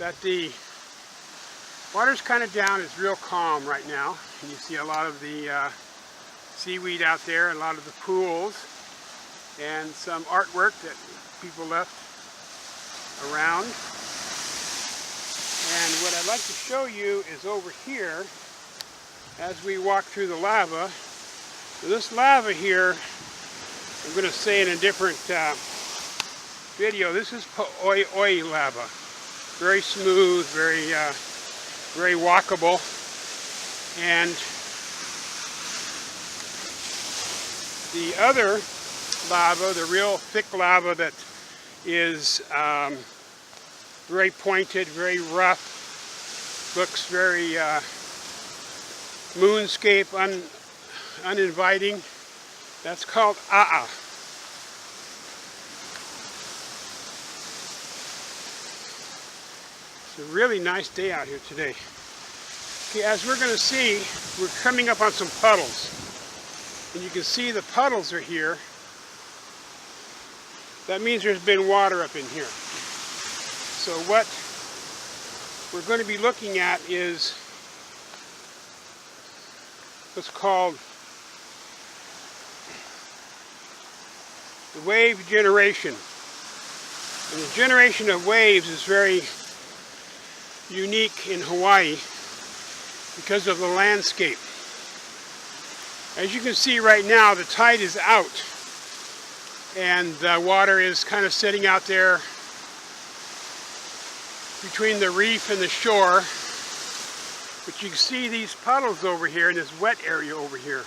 that the water's kind of down. It's real calm right now, and you see a lot of the seaweed out there, a lot of the pools, and some artwork that people left around. And what I'd like to show you is over here as we walk through the lava. So this lava here, I'm going to say in a different video, this is Oi lava. Very smooth, very walkable. And the other lava, the real thick lava that is very pointed, very rough, looks very moonscape, uninviting. That's called A'a. It's a really nice day out here today. Okay, as we're going to see, we're coming up on some puddles. And you can see the puddles are here. That means there's been water up in here. So what we're going to be looking at is what's called the wave generation. And the generation of waves is very unique in Hawaii because of the landscape. As you can see right now, the tide is out and the water is kind of sitting out there between the reef and the shore. But you can see these puddles over here in this wet area over here.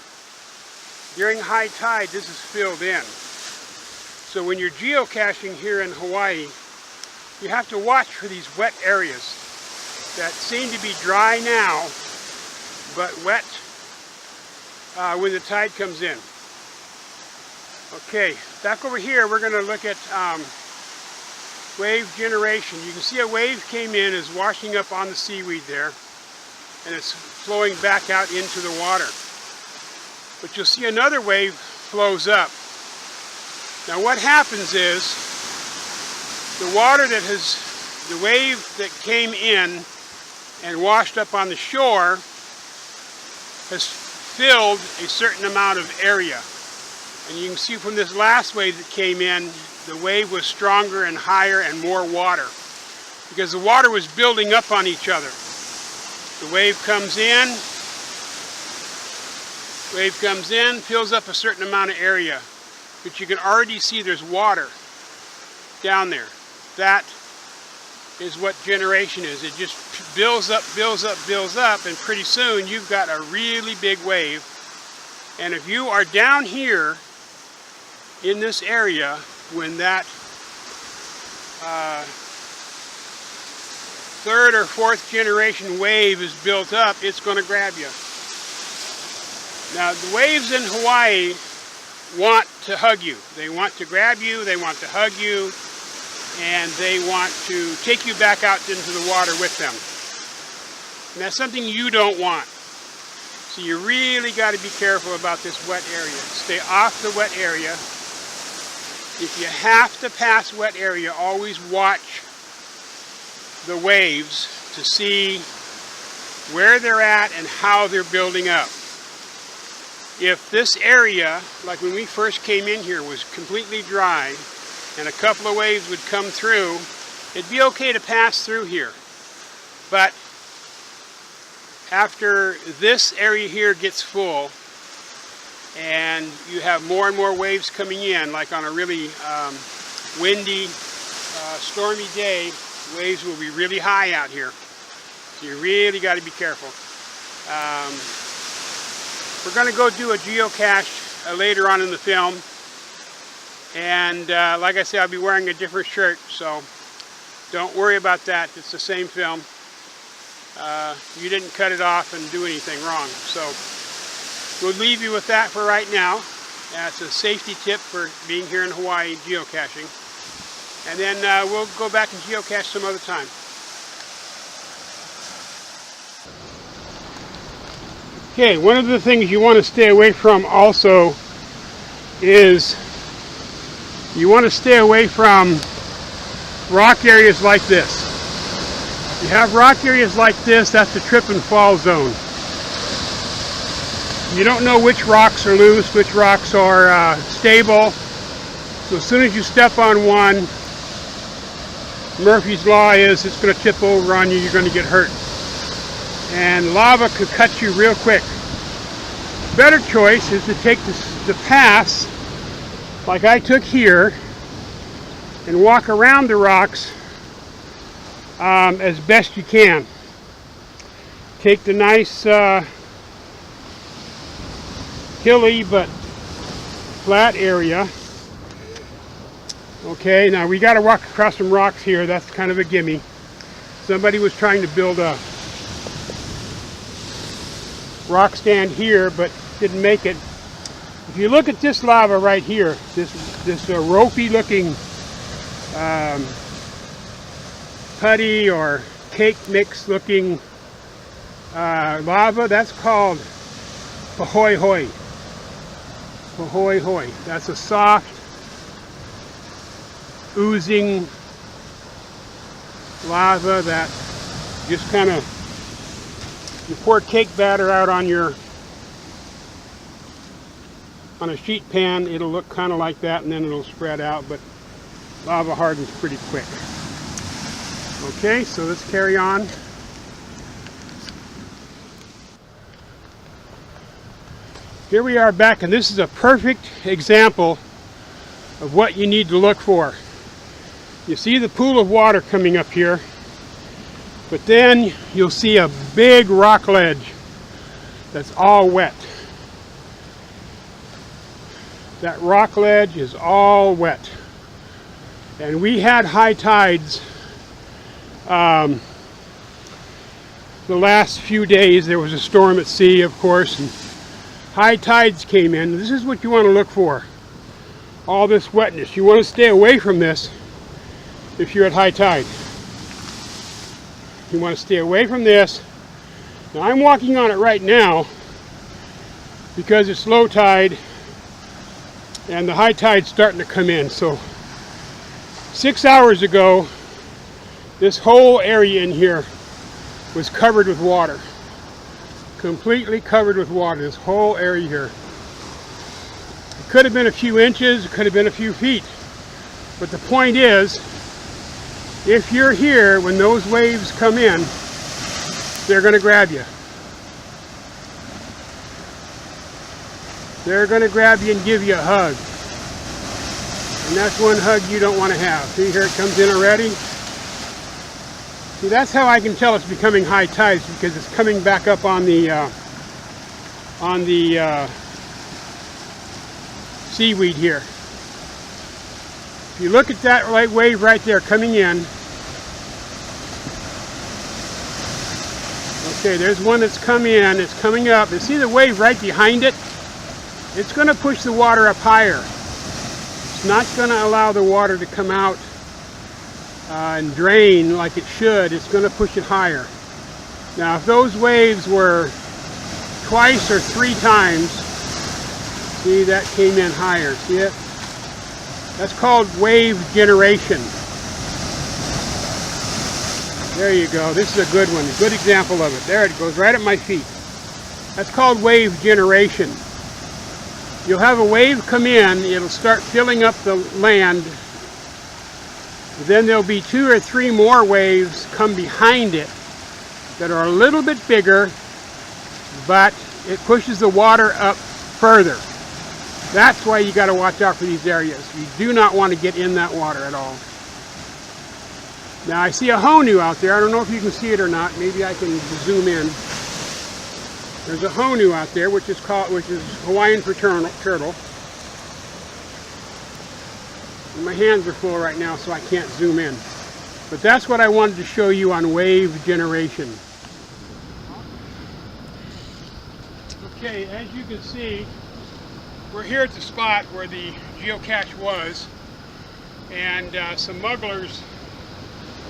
During high tide, this is filled in. So when you're geocaching here in Hawaii, you have to watch for these wet areas that seem to be dry now, but wet when the tide comes in. Okay, back over here, we're going to look at wave generation. You can see a wave came in, is washing up on the seaweed there, and it's flowing back out into the water. But you'll see another wave flows up. Now what happens is, the water that the wave that came in and washed up on the shore has filled a certain amount of area. And you can see from this last wave that came in, the wave was stronger and higher and more water, because the water was building up on each other. The wave comes in, fills up a certain amount of area, but you can already see there's water down there. That is what generation is. It just builds up, and pretty soon you've got a really big wave. And if you are down here in this area when that third or fourth generation wave is built up, it's going to grab you. Now the waves in Hawaii want to hug you. They want to grab you, they want to hug you, and they want to take you back out into the water with them. And that's something you don't want. So you really got to be careful about this wet area. Stay off the wet area. If you have to pass wet area, always watch the waves to see where they're at and how they're building up. If this area, like when we first came in here, was completely dry and a couple of waves would come through, it'd be okay to pass through here. But after this area here gets full and you have more and more waves coming in, like on a really windy, stormy day, waves will be really high out here. So you really got to be careful. We're going to go do a geocache later on in the film. And like I said, I'll be wearing a different shirt, so don't worry about that. It's the same film. You didn't cut it off and do anything wrong. So we'll leave you with that for right now. That's a safety tip for being here in Hawaii geocaching. And then we'll go back and geocache some other time. Okay, one of the things you want to stay away from also is you want to stay away from rock areas like this. You have rock areas like this, that's the trip and fall zone. You don't know which rocks are loose, which rocks are stable. So as soon as you step on one, Murphy's Law is it's going to tip over on you, you're going to get hurt. And lava could cut you real quick. Better choice is to take the paths like I took here and walk around the rocks as best you can. Take the nice hilly but flat area. Okay, now we got to walk across some rocks here. That's kind of a gimme. Somebody was trying to build a rock stand here but didn't make it. If you look at this lava right here, this ropey looking putty or cake mix looking lava, that's called pahoehoe. Pahoehoe. That's a soft, oozing lava that just kind of, you pour cake batter out on a sheet pan, it'll look kind of like that and then it'll spread out, but lava hardens pretty quick. Okay, so let's carry on. Here we are back, and this is a perfect example of what you need to look for. You see the pool of water coming up here, but then you'll see a big rock ledge that's all wet. That rock ledge is all wet. And we had high tides the last few days. There was a storm at sea, of course, and high tides came in. This is what you want to look for. All this wetness. You want to stay away from this if you're at high tide. You want to stay away from this. Now I'm walking on it right now because it's low tide and the high tide's starting to come in. So 6 hours ago, this whole area in here was covered with water. Completely covered with water, this whole area here. It could have been a few inches, it could have been a few feet. But the point is, if you're here when those waves come in, they're going to grab you. They're going to grab you and give you a hug. And that's one hug you don't want to have. See, here it comes in already. See, that's how I can tell it's becoming high tides, because it's coming back up on the seaweed here. If you look at that wave right there coming in, okay, there's one that's come in, it's coming up. You see the wave right behind it? It's going to push the water up higher. It's not going to allow the water to come out and drain like it should. It's going to push it higher. Now, if those waves were twice or 3 times, see, that came in higher. See it? That's called wave generation. There you go. This is a good one. A good example of it. There it goes, right at my feet. That's called wave generation. You'll have a wave come in, it'll start filling up the land. Then there'll be 2 or 3 more waves come behind it that are a little bit bigger, but it pushes the water up further. That's why you got to watch out for these areas. You do not want to get in that water at all. Now I see a honu out there. I don't know if you can see it or not. Maybe I can zoom in. There's a honu out there, which is Hawaiian for turtle. And my hands are full right now, so I can't zoom in. But that's what I wanted to show you on wave generation. Okay, as you can see, we're here at the spot where the geocache was, and some smugglers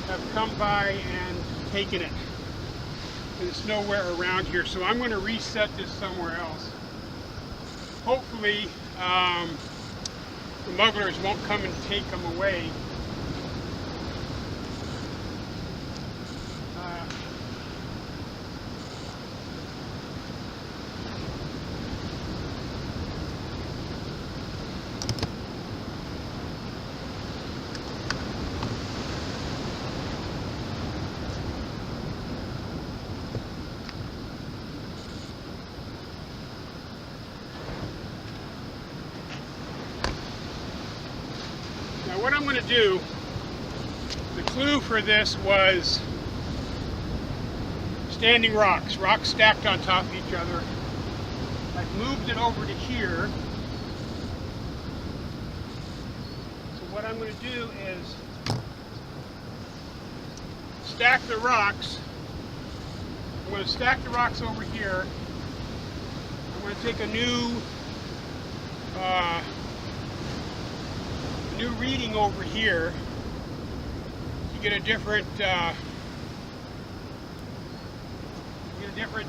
have come by and taken it. It's nowhere around here, so I'm going to reset this somewhere else. Hopefully the smugglers won't come and take them away. what I'm going to do, the clue for this was standing rocks stacked on top of each other. I've moved it over to here. So what I'm going to do is stack the rocks. I'm going to stack the rocks over here. I'm going to take a new reading over here to get a different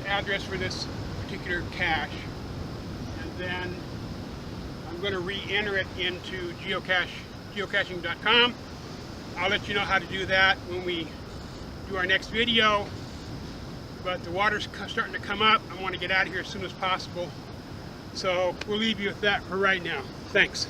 address for this particular cache, and then I'm going to re-enter it into geocaching.com. I'll let you know how to do that when we do our next video, but the water's starting to come up. I want to get out of here as soon as possible, so we'll leave you with that for right now. Thanks.